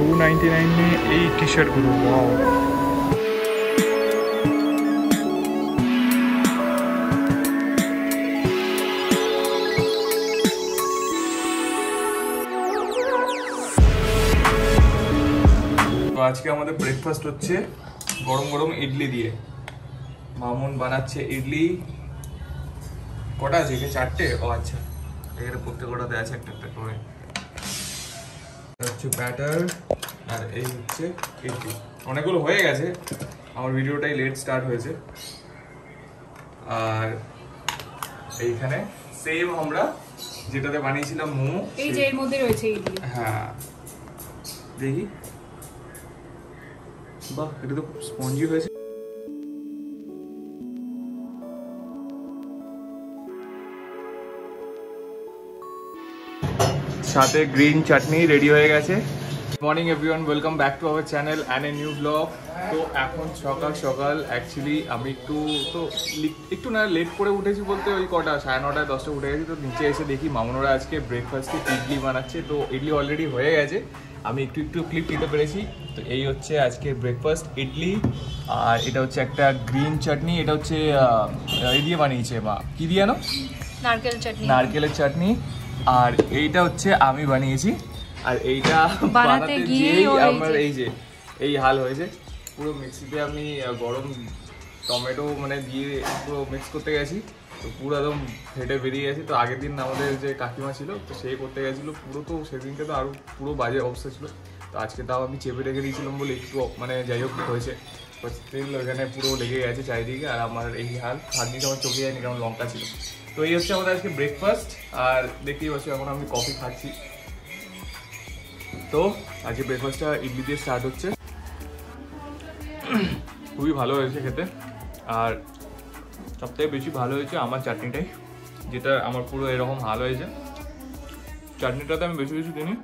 299 এই টি শার্টগুলো, ওয়াও। আজকে আমাদের ব্রেকফাস্ট হচ্ছে গরম গরম ইডলি দিয়ে। মামুন বানাচ্ছে ইডলি। কটা আছে? চারটে? ও আচ্ছা, এখানে প্রত্যেক কটাতে আছে একটা একটা করে। হচ্ছে ব্যাটার আর এই হচ্ছে ইডলি। অনেকগুলো হয়ে গেছে, আমার ভিডিওটাই লেট স্টার্ট হয়েছে। আর এইখানে সেম আমরা যেটাতে বানিয়েছিলাম মোমো, এই যে এর মধ্যে রয়েছে ইডলি। হ্যাঁ, দেখি, বাহ, এটা তো খুব স্পঞ্জি হয়েছে। সাথে গ্রিন চাটনি রেডি হয়ে গেছে। Morning everyone, welcome back to our channel and a new blog. তো এখন সকাল সকাল অ্যাকচুয়ালি আমি একটু না লেট করে উঠেছি, বলতে ওই কটা 9:30 10টা উঠে গেছি। তো নিচে এসে দেখি মামুনরা আজকে ব্রেকফাস্টে ইডলি বানাচ্ছে। তো ইডলি অলরেডি হয়ে গেছে, আমি একটু ক্লিপ নিতে পেরেছি। তো এই হচ্ছে আজকে ব্রেকফাস্ট, ইডলি। আর এটা হচ্ছে একটা গ্রিন চাটনি, এটা হচ্ছে এই দিয়ে বানিয়েছে মা, কি দিয়ে না, নারকেলের চাটনি। আর এইটা হচ্ছে আমি বানিয়েছি। আর এইটা বানাতে গিয়েই আমার এই হাল হয়েছে। পুরো মিক্সিতে আমি গরম টমেটো দিয়ে পুরো মিক্স করতে গেছি, তো পুরো একদম ফেটে বেরিয়ে গেছে। তো আগের দিন আমাদের যে কাকিমা ছিল, তো সে করতে গেছিলো পুরো, তো সেদিনকে তো আরও পুরো বাজে অবস্থা ছিল। তো আজকে তাও আমি চেপে রেখে দিয়েছিলাম বলে একটু যাই হোক হয়েছে। স্টিল ওখানে পুরো লেগে গেছে চারিদিকে। আর আমার এই হাল, হাত দিতে আমার চোখে যায়নি, কারণ লঙ্কা ছিল। তো এই হচ্ছে আমাদের আজকে ব্রেকফাস্ট। আর দেখতেই পাচ্ছি এখন আমি কফি খাচ্ছি। তো আজকে ব্রেকফাস্টটা ইডলি দিয়ে স্টার্ট হচ্ছে। খুবই ভালো হয়েছে খেতে। আর সবথেকে বেশি ভালো হয়েছে আমার চাটনিটাই, যেটা আমার পুরো এরকম হাল হয়েছে। চাটনিটাতে আমি বেশি দিইনি,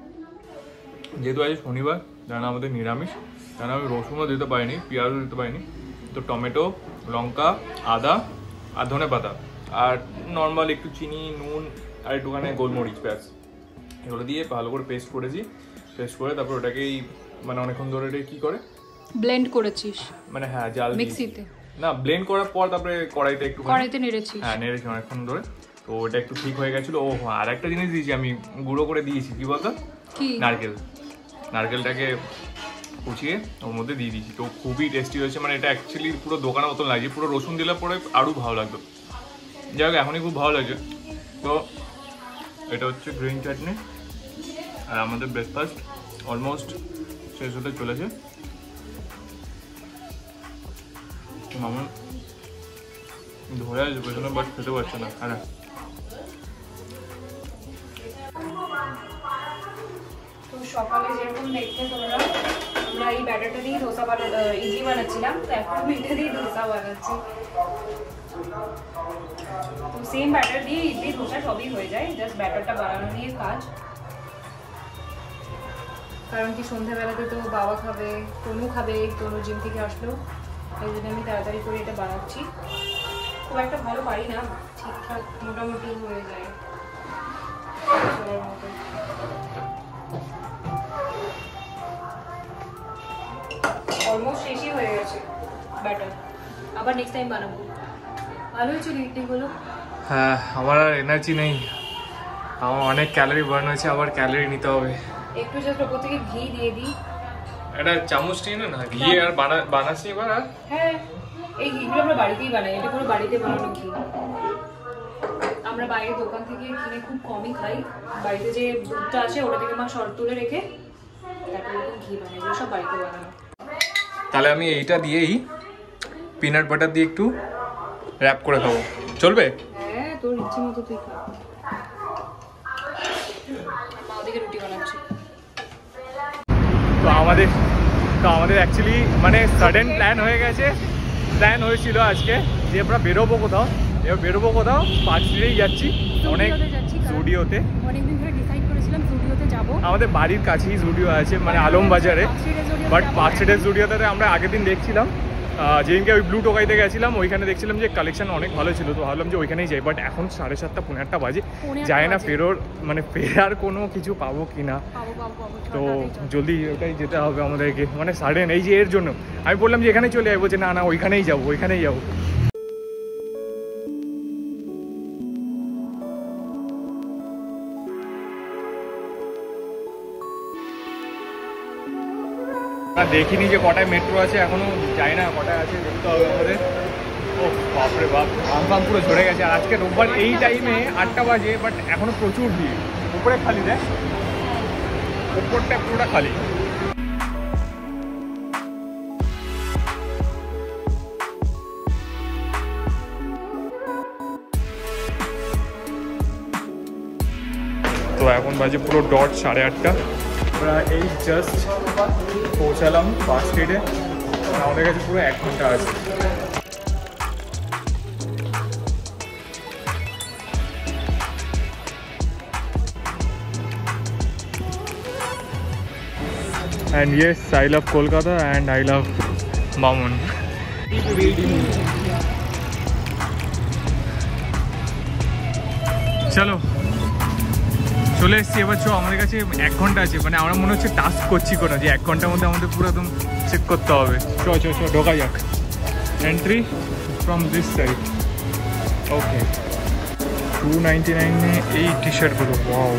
যেহেতু আজ শনিবার, জানা আমাদের নিরামিষ, কারণ আমি রসুনও দিতে পারিনি, পেঁয়াজও দিতে পারিনি। তো টমেটো, লঙ্কা, আদা আর ধনে পাতা, আর নর্মাল একটু চিনি, নুন আর একটুখানি গোলমরিচ, ব্যাস, এগুলো দিয়ে ভালো করে পেস্ট করেছি। পেস্ট করে তারপর ওটাকেই অনেকক্ষণ ধরে কি করে ব্লেন্ড করেছিস, হ্যাঁ, জাল মিক্সিতে না, ব্লেন্ড করার পর তারপরে কড়াইতে নেড়েছিস। হ্যাঁ, নেড়েছি অনেকক্ষণ ধরে। তো ওটা একটু ঠিক হয়ে গেছিলো। ও আর একটা জিনিস দিয়েছি আমি, গুঁড়ো করে দিয়েছি, কি বলতো, নারকেলটাকে কুচিয়ে ওর মধ্যে দিয়ে দিয়েছি। তো খুবই টেস্টি হয়েছে। এটা অ্যাকচুয়ালি পুরো দোকানের মতন লাগছে। পুরো রসুন দিলে পরে আরও ভালো লাগতো। যাই হোক, এখনই খুব ভালো লাগে। তো এটা হচ্ছে গ্রিন চাটনি। আর আমাদের ব্রেকফাস্ট অলমোস্ট শেষ হতে চলেছে। মামুন ধরে আসবে পেছনে, বাট খেতে পারছে না। হ্যাঁ, তো সকালে যেরকম দেখতে তোমরা, আমরা এই ব্যাটারটা দিয়ে ইডলি বানাচ্ছিলাম। তো এখন আমি এটা দিয়ে ধোসা বানাচ্ছি। তো সেম ব্যাটার দিয়ে ইডলি ধোসা সবই হয়ে যায়, জাস্ট ব্যাটারটা বানানো নিয়ে কাজ। কারণ কি সন্ধ্যাবেলাতে তো বাবা খাবে, তনু খাবে, তনু জিম থেকে আসলো, এই জন্য আমি তাড়াতাড়ি করে এটা বানাচ্ছি। খুব একটা ভালো পারি না, ঠিকঠাক মোটামুটি হয়ে যায়। অলমোস্ট শেষই হয়ে গেছে ব্যাটার, আবার নেক্সট টাইম বানাবো। ভালো হয়েছিল ইডলিগুলো। হ্যাঁ, আমার আর এনার্জি নেই, আমার অনেক ক্যালোরি বার্ন হয়েছে, আবার ক্যালোরি নিতে হবে। একটু জাস্ট ওপর থেকে ঘি দিয়ে দিই, এটা চামচ নিয়ে না ঘি। আর বানাচ্ছি এবার। আর হ্যাঁ, এই ঘিগুলো আমরা বাড়িতেই বানাই, এটা পুরো বাড়িতে বানানো ঘি। আমরা বাইরের দোকান থেকে কিনে খুব কমই খাই। বাড়িতে যে দুধটা আসে ওটা থেকে মা শর্ট তুলে রেখে তারপর এরকম ঘি বানাই, এগুলো সব বাড়িতে বানানো। তাহলে আমি এইটা দিয়েই পিনাট বাটার দিয়ে একটু র্যাপ করে খাবো, চলবে? হ্যাঁ, তোর ইচ্ছে মতো তুই খা। মা ওদিকে রুটি বানাচ্ছে। তো আমাদের অ্যাকচুয়ালি সাডেন প্ল্যান হয়ে গেছে। প্ল্যান হয়েছিল আজকে যে আমরা বেরোবো কোথাও। এবার বেরোবো কোথাও, পার্ক স্ট্রিটেই যাচ্ছি, অনেক জুডিওতে। অনেকদিন ধরে ডিসাইড করেছিলাম জুডিওতে যাবো। আমাদের বাড়ির কাছেই জুডিও আছে, আলম বাজারে। বাট পার্ক স্ট্রিটের জুডিওতে আমরা আগের দিন দেখছিলাম, যেদিনকে ওই ব্লু টোকাইতে গেছিলাম ওইখানে দেখছিলাম যে কালেকশন অনেক ভালো ছিল, তো ভাবলাম যে ওইখানেই যাই। বাট এখন 7:30 পৌনে 8টা বাজে, যায় না মানে ফেরার কোনো কিছু পাবো কি না, তো জলদি ওটাই যেতে হবে আমাদেরকে, মানে সাডেন এই যে এর জন্য আমি বললাম যে এখানে চলে যাবো, যে না না ওইখানেই যাবো ওইখানেই যাবো। দেখিনি যে কটায় মেট্রো আছে, এখনো যাই না কটায় আছে, দেখতে হবে আমাদের। ও বাপরে বাপ, আম পুরো ঝরে গেছে। আর আজকে রোববার এই টাইমে 8টা বাজে, বাট এখনো প্রচুর ভিড়। উপরে খালি দেখ, উপরটা পুরোটা খালি। তো এখন বাজে পুরো ডট 8:30। আমরা এই জাস্ট পৌঁছালাম ফার্স্ট এডে, আমাদের কাছে পুরো 1 ঘন্টা আছে। And yes, I love Kolkata and I love Mamun. চলো চলে এসছি এবার। চো আমাদের কাছে 1 ঘন্টা আছে, মানে আমরা মনে হচ্ছে টাস্ক করছি কোনো, যে 1 ঘন্টার মধ্যে আমাদের পুরো একদম চেক করতে হবে। চো চো চো ঢোকা যাক। Entry from this side. Okay, 299 এই টি শার্টগুলো, ওয়াও।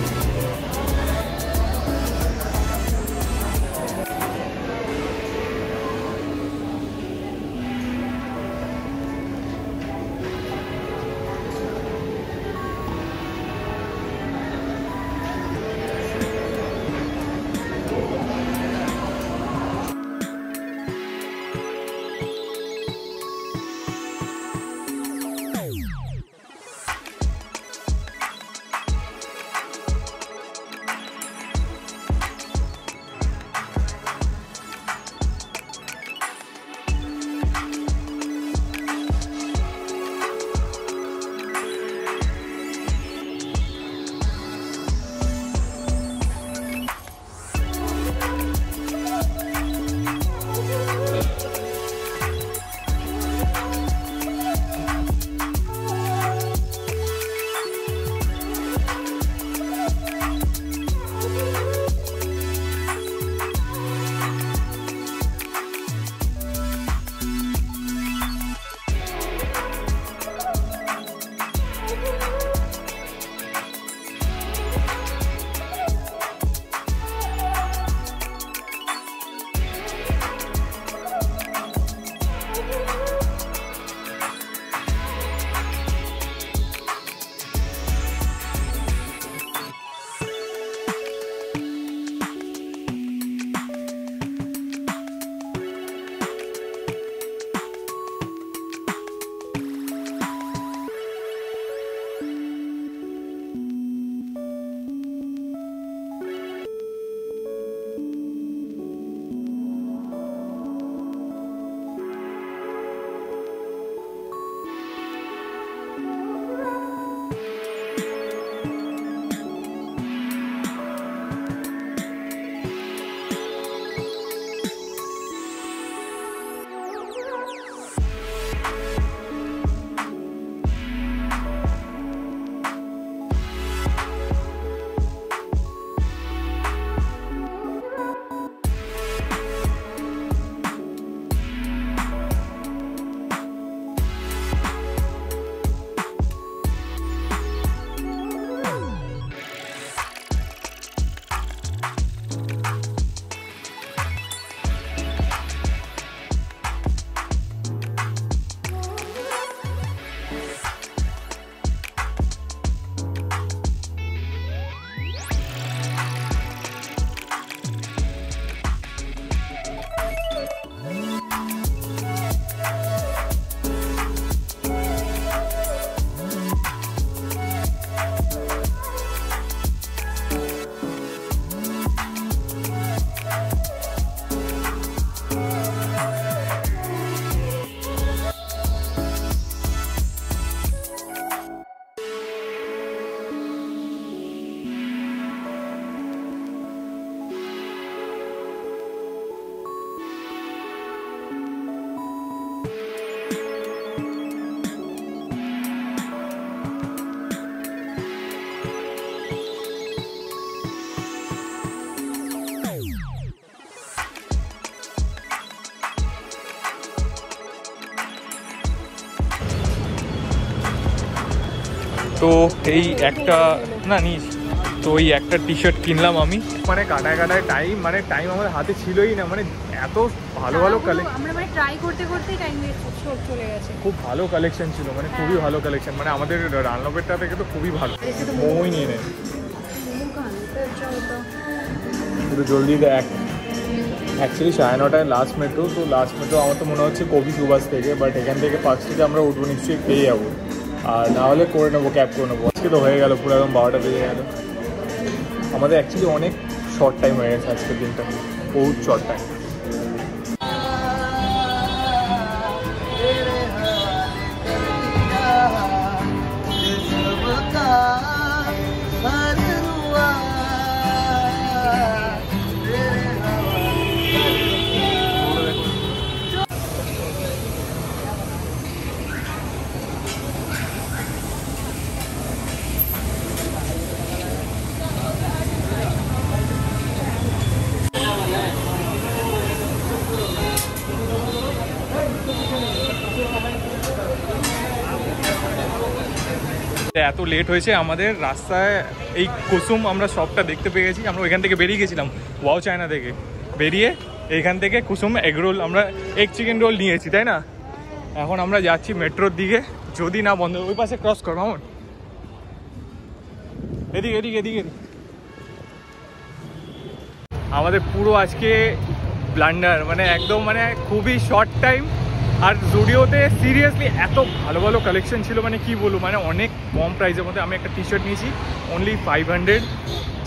তো এই একটা না নিস, তো এই একটা টি শার্ট কিনলাম আমি। মানে কাটায় টাইম, মানে টাইম আমাদের হাতে ছিলই না, মানে এত ভালো ভালো কালেকশন, আমরা মানে ট্রাই করতে করতেই টাইম চলে গেছে। খুব ভালো কালেকশন ছিল, মানে খুবই ভালো কালেকশন, মানে আমাদের রানলবেরটা থেকে তো খুবই ভালো। মোমোই নিয়ে নেয় পুরো জলদি দেখ। অ্যাকচুয়ালি 9:30 লাস্ট মেট্রো, তো লাস্ট মেট্রো আমার তো মনে হচ্ছে কবি সুভাষ থেকে, বাট এখান থেকে ফার্স্ট থেকে আমরা উঠবো, নিশ্চয়ই পেয়ে যাবো, আর না হলে করে নেবো, ক্যাব করে নেবো। আজকে তো হয়ে গেল পুরো একদম 12টা বেজে গেল। আমাদের অ্যাকচুয়ালি অনেক শর্ট টাইম হয়ে গেছে আজকের দিনটা, বহুত শর্ট টাইম। এত লেট হয়েছে আমাদের রাস্তায়, এই কুসুম আমরা শপটা দেখতে পেয়ে গেছি। আমরা ওইখান থেকে বেরিয়ে গেছিলাম ওয়াও চায়না থেকে, বেরিয়ে এইখান থেকে কুসুম এগ রোল, আমরা এগ চিকেন রোল নিয়েছি, তাই না? এখন আমরা যাচ্ছি মেট্রোর দিকে, যদি না বন্ধ, ওই পাশে ক্রস করো মামন, এদিকে এদিকে এদিকে। আমাদের পুরো আজকে ব্লান্ডার, মানে একদম মানে খুবই শর্ট টাইম। আর জুডিওতে সিরিয়াসলি এত ভালো ভালো কালেকশন ছিল, মানে কি বলবো, মানে অনেক কম প্রাইসের মধ্যে। আমি একটা টি শার্ট নিয়েছি অনলি 500,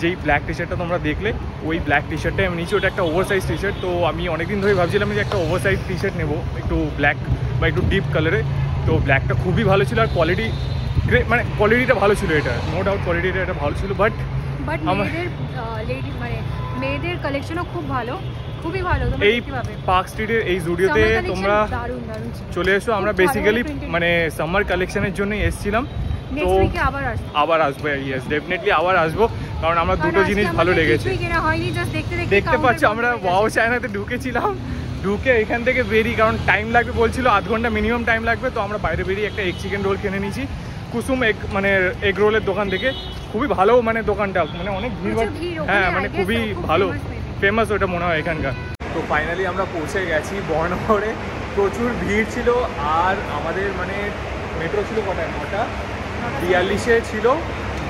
যেই ব্ল্যাক টি শার্টটা তোমরা দেখলে, ওই ব্ল্যাক টি শার্টটাই আমি নিয়েছি। ওটা একটা ওভার সাইজ টি শার্ট, তো আমি অনেকদিন ধরে ভাবছিলাম যে একটা ওভার সাইজ টি শার্ট নেবো, একটু ব্ল্যাক বা একটু ডিপ কালারে। তো ব্ল্যাকটা খুবই ভালো ছিল, আর কোয়ালিটি গ্রেট, মানে কোয়ালিটিটা ভালো ছিল, এটা নো ডাউট কোয়ালিটিটা এটা ভালো ছিল। বাট মেয়েদের কালেকশনও খুব ভালো, খুবই ভালো। এই পার্ক স্ট্রিটের এই জুডিওতে তোমরা চলে এসো। আমরা বেসিক্যালি মানে সামার কালেকশনের জন্যই এসেছিলাম, তো আবার আসবো, ইয়েস ডেফিনেটলি আবার আসবো, কারণ আমরা দুটো জিনিস ভালো লেগেছে। দেখতে পাচ্ছ আমরা ওয়াও চায়নাতে ঢুকেছিলাম, ঢুকে এখান থেকে বেরিয়ে, কারণ টাইম লাগবে বলছিল, আধ ঘন্টা মিনিমাম টাইম লাগবে, তো আমরা বাইরে বেরিয়ে একটা এগ চিকেন রোল কিনে নিয়েছি কুসুম এগ, মানে এগ রোলের দোকান থেকে। খুবই ভালো মানে দোকানটা, মানে অনেক ভিড়, হ্যাঁ মানে খুবই ভালো, ফেমাস ওটা মনে হয় এখানকার। তো ফাইনালি আমরা পৌঁছে গেছি বর্ণনগরে, প্রচুর ভিড় ছিল। আর আমাদের মানে মেট্রো ছিল কটায়, 9:42 ছিল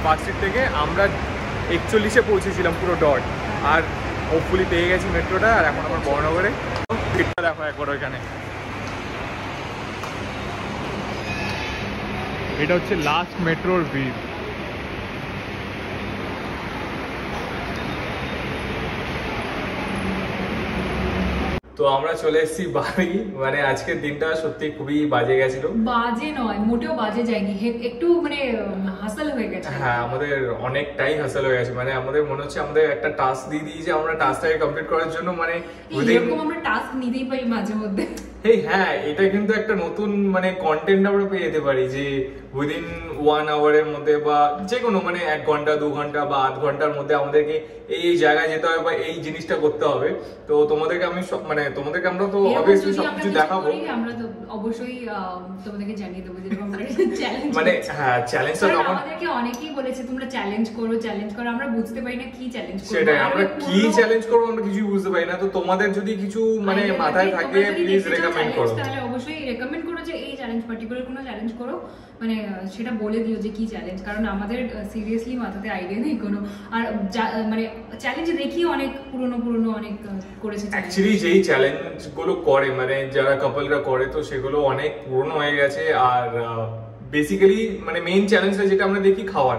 পার্ক স্ট্রিট থেকে, আমরা 41-এ পৌঁছেছিলাম পুরো ডট। আর হোপফুলি পেয়ে গেছি মেট্রোটা, আর এখন আমার বর্ণনগরে ভিড়টা দেখো একবার ওইখানে। এটা হচ্ছে লাস্ট মেট্রোর ভিড়। তো আমরা চলে এসেছি বাড়ি, মানে আজকের দিনটা সত্যি খুবই বাজে গেছিল। বাজে নয়, মোটেও বাজে যায়নি, একটু মানে হাসাল হয়ে গেছে। হ্যাঁ আমাদের অনেকটাই হাসাল হয়ে গেছে, মানে আমাদের মনে হচ্ছে আমাদের একটা টাস্ক দিয়ে দিয়েছে, আমরা টাস্কটাকে কমপ্লিট করার জন্য, মানে এরকম আমরা টাস্ক নিতেই পারি মাঝে মধ্যে। হ্যাঁ এটা কিন্তু একটা নতুন মানে কন্টেন্ট আমরা পেয়ে যেতে পারি, যে উইদিন 1 আওয়ারের মধ্যে বা যে কোনো মানে 1 ঘন্টা 2 ঘন্টা বা আধ ঘন্টার মধ্যে আমাদেরকে এই জায়গায় যেতে হবে বা এই জিনিসটা করতে হবে। তো তোমাদেরকে আমি মানে তোমাদেরকে আমরা তো অবভিয়াসলি সবকিছু দেখাবো, আমরা তো অবশ্যই তোমাদেরকে জানিয়ে দেবো যেরকম আমরা চ্যালেঞ্জ, মানে হ্যাঁ চ্যালেঞ্জটা তখন আমাদেরকে অনেকেই বলেছে তোমরা চ্যালেঞ্জ করো, আমরা বুঝতে পারি না কি চ্যালেঞ্জ করব, সেটাই আমরা কি চ্যালেঞ্জ করব আমরা কিছুই বুঝতে পারি না। তো তোমাদের যদি কিছু মানে মাথায় থাকে প্লিজ রেকমেন্ড করো, তাহলে অবশ্যই রেকমেন্ড করো যে এই চ্যালেঞ্জ পার্টিকুলার কোনো চ্যালেঞ্জ করো, মানে সেটা বলে দিও যে কি চ্যালেঞ্জ, কারণ আমাদের সিরিয়াসলি মাথাতে আইডিয়া নেই কোনো। আর মানে চ্যালেঞ্জ দেখি অনেক পুরনো অনেক করেছে। অ্যাকচুয়ালি যেই চ্যালেঞ্জ গুলো করে মানে যারা কাপলরা করে, তো সেগুলো অনেক পুরনো হয়ে গেছে। আর বেসিক্যালি মানে মেইন চ্যালেঞ্জটা যেটা আমরা দেখি খাওয়ার,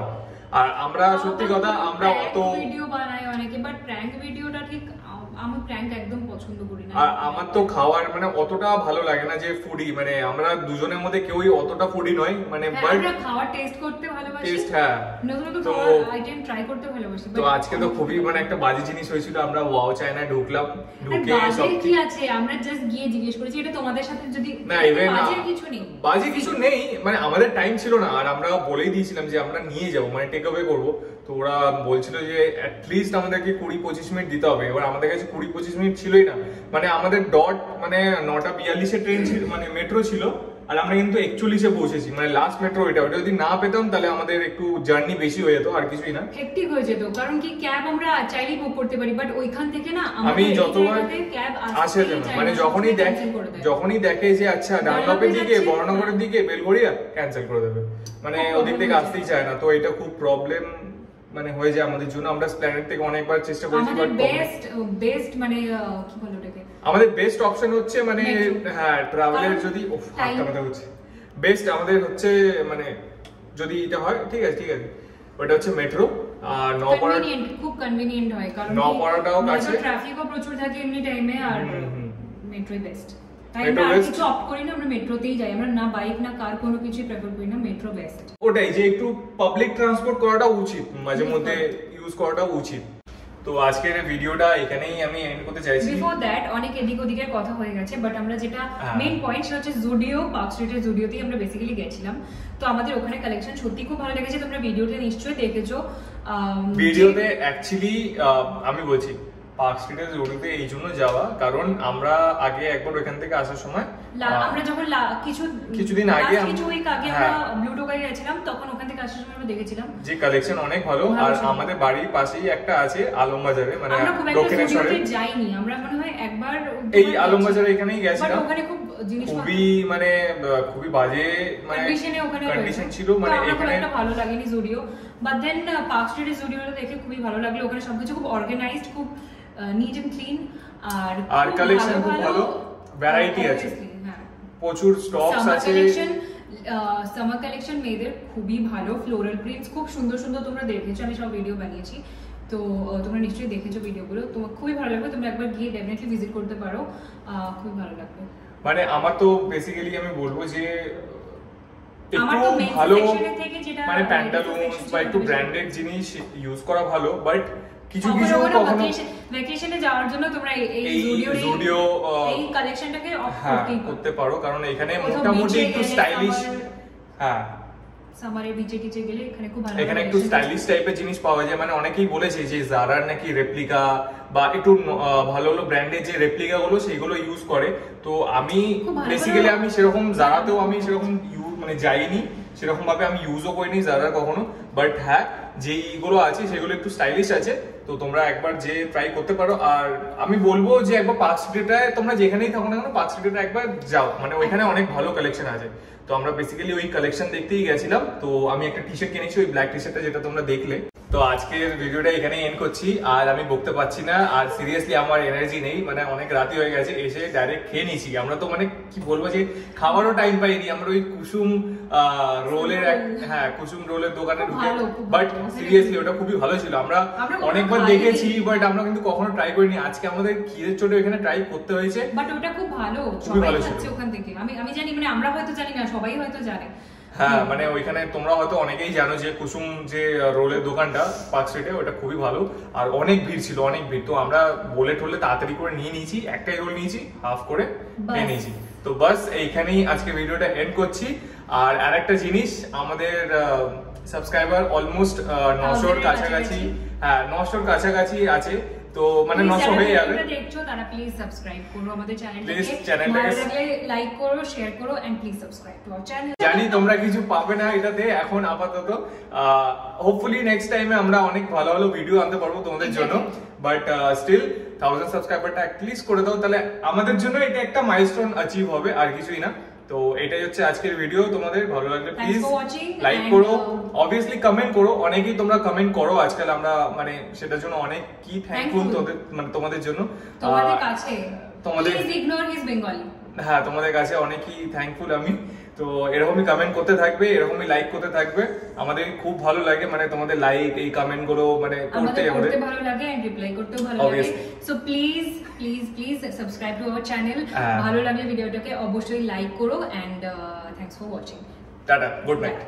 আর আমরা সত্যি কথা আমরা অত ভিডিও বানাই অনেকে, বাট প্র্যাঙ্ক ভিডিওটা ঠিক আমি প্র্যাঙ্ক একদম পছন্দ করি না। আর আমার তো খাওয়ার মানে অতটা ভালো লাগে না, যে ফুডি মানে আমরা দুজনের মধ্যে কেউই অতটা ফুডি নয়, মানে বাট আমরা খাওয়ার টেস্ট করতে ভালোবাসি, টেস্ট হ্যাঁ নতুন নতুন খাবার আইটেম ট্রাই করতে ভালোবাসি। তো আজকে তো খুবই মানে একটা বাজে জিনিস হয়েছিল, আমরা ওয়াও চায়নায় ঢুকলাম, ঢুকে সব কি আছে আমরা জাস্ট গিয়ে জিজ্ঞেস করেছি, এটা তোমাদের সাথে যদি না ইভেন বাজে কিছু নেই, মানে আমাদের টাইম ছিল না, আর আমরা বলেই দিয়েছিলাম যে আমরা নিয়ে যাবো মানে টেক অ্যাওয়ে করবো। তো ওরা বলছিল যে অ্যাটলিস্ট আমাদেরকে 20-25 মিনিট দিতে হবে। এবার আমাদের কাছে 20-25 মিনিট ছিলই না, মানে আমাদের ডট মানে 9:42 ট্রেন ছিল, মানে মেট্রো ছিল, আর আমরা কিন্তু 41-এ পৌঁছেছি, মানে লাস্ট মেট্রো ওটা যদি না পেতাম তাহলে আমাদের একটু জার্নি বেশি হয়ে যেত, আর কিছুই না, হেক্টিক হয়ে যেত। কারণ কি ক্যাব আমরা চাইলেই বুক করতে পারি, বাট ওইখান থেকে না আমি যতবার আসে মানে যখনই দেখে যে আচ্ছা ডানলপের দিকে, বর্ণনগরের দিকে, বেলগড়িয়া, ক্যান্সেল করে দেবে, মানে ওদিক থেকে আসতেই চায় না। তো এটা খুব প্রবলেম মানে হয়ে যায় আমাদের জন্য। আমরা স্প্ল্যানেড থেকে অনেকবার চেষ্টা করেছি, বাট বেস্ট মানে কি বলে ওটাকে, আমাদের বেস্ট অপশন হচ্ছে মানে হ্যাঁ ট্রাভেলের যদি বেস্ট আমাদের হচ্ছে মানে যদি এটা হয় ঠিক আছে ওটা হচ্ছে মেট্রো। আর নপাড়া খুব কনভিনিয়েন্ট হয়, কারণ নপাড়াটাও কাছে, ট্রাফিকও প্রচুর থাকে এমনি টাইমে, আর মেট্রোই বেস্ট। তাই আমরা কিছু অপ্ট করি না, আমরা মেট্রোতেই যাই। আমরা না বাইক না কার কোনো কিছু প্রেফার করি না, মেট্রো বেস্ট। ওটাই যে একটু পাবলিক ট্রান্সপোর্ট করাটা উচিত, মাঝে মধ্যে ইউজ করাটা উচিত। তো আজকের ভিডিওটা এখানেই আমি এন্ড করতে চাইছি। বিফোর দ্যাট অনেক এদিক ওদিকের কথা হয়ে গেছে, বাট আমরা যেটা মেইন পয়েন্ট সেটা হচ্ছে জুডিও, পার্ক স্ট্রিটের জুডিওতেই আমরা বেসিক্যালি গেছিলাম। তো আমাদের ওখানে কালেকশন সত্যি খুব ভালো লেগেছে। তোমরা ভিডিওটা নিশ্চয়ই দেখেছো। ভিডিওতে অ্যাকচুয়ালি আমি বলছি পার্ক স্ট্রিটের জুডিওতে এই জন্য যাওয়া, কারণ আমরা আগে একবার ওখান থেকে আসার সময় আমরা যখন কিছুদিন আগে কিছু উইক আগে আমরা ব্লু টোকাই গেছিলাম, তখন ওখান থেকে আসার সময় আমরা দেখেছিলাম যে কালেকশন অনেক ভালো। আর আমাদের বাড়ির পাশেই একটা আছে আলমবাজারে, মানে দক্ষিণেশ্বরে যাইনি আমরা, মনে হয় একবার এই আলমবাজারে এখানেই গেছিলাম। ওখানে খুব জিনিস খুবই বাজে মানে কন্ডিশন ছিল, মানে এখানে একটা ভালো লাগেনি জুডিও। বাট দেন পার্ক স্ট্রিটের জুডিওটা দেখে খুবই ভালো লাগলো। ওখানে সবকিছু খুব অর্গানাইজড, খুব নিট এন্ড ক্লিন, আর কালেকশন খুব ভালো, ভ্যারাইটি আছে, প্রচুর স্টকস আছে। সামার কালেকশন মেয়েদের খুবই ভালো, ফ্লোরাল প্রিন্টস খুব সুন্দর সুন্দর তোমরা দেখেছো, আমি সব ভিডিও বানিয়েছি, তো তোমরা নিশ্চয়ই দেখেছো ভিডিওগুলো। তোমার খুবই ভালো লাগবে, তোমরা একবার গিয়ে ডেফিনেটলি ভিজিট করতে পারো, খুবই ভালো লাগবে। মানে আমার তো বেসিক্যালি আমি বলবো যে একটু ভালো মানে প্যান্টালুনস বা একটু ব্র্যান্ডেড জিনিস ইউজ করা ভালো, বাট কিছু কিছু কখনো ভ্যাকেশনে যাওয়ার জন্য তোমরা এই জুডিও এই কালেকশনটাকে করতে পারো, কারণ এখানে মোটামুটি একটু স্টাইলিশ, হ্যাঁ সামারে বিচে টিচে গেলে এখানে খুব ভালো, এখানে একটু স্টাইলিশ টাইপের জিনিস পাওয়া যায়। মানে অনেকেই বলেছে যে জারার নাকি রেপ্লিকা বা একটু ভালো ভালো ব্র্যান্ডের যে রেপ্লিকা গুলো সেইগুলো ইউজ করে। তো আমি বেসিক্যালি আমি সেরকম জারাতেও আমি সেরকম মানে যাইনি, সেরকম ভাবে আমি ইউজও করিনি জারার কখনো, বাট হ্যাঁ যেইগুলো আছে সেগুলো একটু স্টাইলিশ আছে, তো তোমরা একবার যে ট্রাই করতে পারো। আর আমি বলবো যে একবার পার্ক স্ট্রিটে তোমরা যেখানেই থাকো না কেন, পার্ক স্ট্রিটে একবার যাও, মানে ওইখানে অনেক ভালো কালেকশন আছে। তো আমরা বেসিক্যালি ওই কালেকশন দেখতেই গেছিলাম। তো আমি একটা টি শার্ট কিনেছি, ওই ব্ল্যাক টি শার্টটা যেটা তোমরা দেখলে। তো আজকের ভিডিওটা এখানেই এন্ড করছি, আর আমি বকতে পারছি না, আর সিরিয়াসলি আমার এনার্জি নেই, মানে অনেক রাতই হয়ে গেছে, এসে ডাইরেক্ট খেয়ে নিয়েছি আমরা। তো মানে কি বলবো যে খাওয়ারও টাইম পাইনি আমরা ওই কুসুম রোলের কুসুম রোলের দোকানে ঢুকে, বাট সিরিয়াসলি ওটা খুবই ভালো ছিল। আমরা অনেকবার দেখেছি, বাট আমরা কিন্তু কখনো ট্রাই করিনি। আজকে আমাদের খিদের চোটে এখানে ট্রাই করতে হয়েছে, বাট ওটা খুব ভালো, সবাই খাচ্ছে ওখান থেকে। আমি জানি, মানে আমরা হয়তো জানি না, সবাই হয়তো জানে। হ্যাঁ মানে ওইখানে তোমরা হয়তো অনেকেই জানো যে কুসুম যে রোলের দোকানটা পার্ক স্ট্রিটে, ওটা খুবই ভালো। আর অনেক ভিড় ছিল, অনেক ভিড়। তো আমরা বলে ঠলে তাড়াতাড়ি করে নিয়ে নিয়েছি, একটাই রোল নিয়েছি, হাফ করে খেয়ে নিয়েছি। তো বাস এইখানেই আজকে ভিডিওটা এন্ড করছি। আর আরেকটা জিনিস, আমাদের সাবস্ক্রাইবার অলমোস্ট 900-র কাছাকাছি, 900-র কাছাকাছি আছে। তো মানে 900 হয়ে যাবে। দেখছো তারা প্লিজ সাবস্ক্রাইব করো আমাদের চ্যানেলটাকে, ভালো লাগলে লাইক করো, শেয়ার করো, and please subscribe to our channel. জানি তোমরা কিছু পাবে না এটাতে এখন আপাতত, হোপফুলি নেক্সট টাইমে আমরা অনেক ভালো ভালো ভিডিও আনতে পারবো তোমাদের জন্য, বাট স্টিল 1000 সাবস্ক্রাইবারটা অ্যাটলিস্ট করে দাও, তাহলে আমাদের জন্য এটা একটা মাইলস্টোন অ্যাচিভ হবে, আর কিছুই না। তো এটাই হচ্ছে আজকের ভিডিও। তোমাদের ভালো লাগলে প্লিজ লাইক করো, অবভিয়াসলি কমেন্ট করো। অনেকেই তোমরা কমেন্ট করো আজকাল, আমরা মানে সেটার জন্য অনেক কি থ্যাঙ্কফুল তোমাদের জন্য, তোমাদের কাছে, তোমাদের ইগনোর হিজ বেঙ্গলি, হ্যাঁ তোমাদের কাছে অনেকই থ্যাঙ্কফুল আমি। তো এরকমই কমেন্ট করতে থাকবে, এরকমই লাইক করতে থাকবে, আমাদের খুব ভালো লাগে। মানে তোমাদের লাইক, এই কমেন্ট গুলো মানে করতে ভালো লাগে, এন্ড রিপ্লাই করতেও ভালো লাগে। So please please please subscribe to our channel. ভালো লাগলে ভিডিওটাকে অবশ্যই লাইক করো, and thanks for watching. Tata, good night.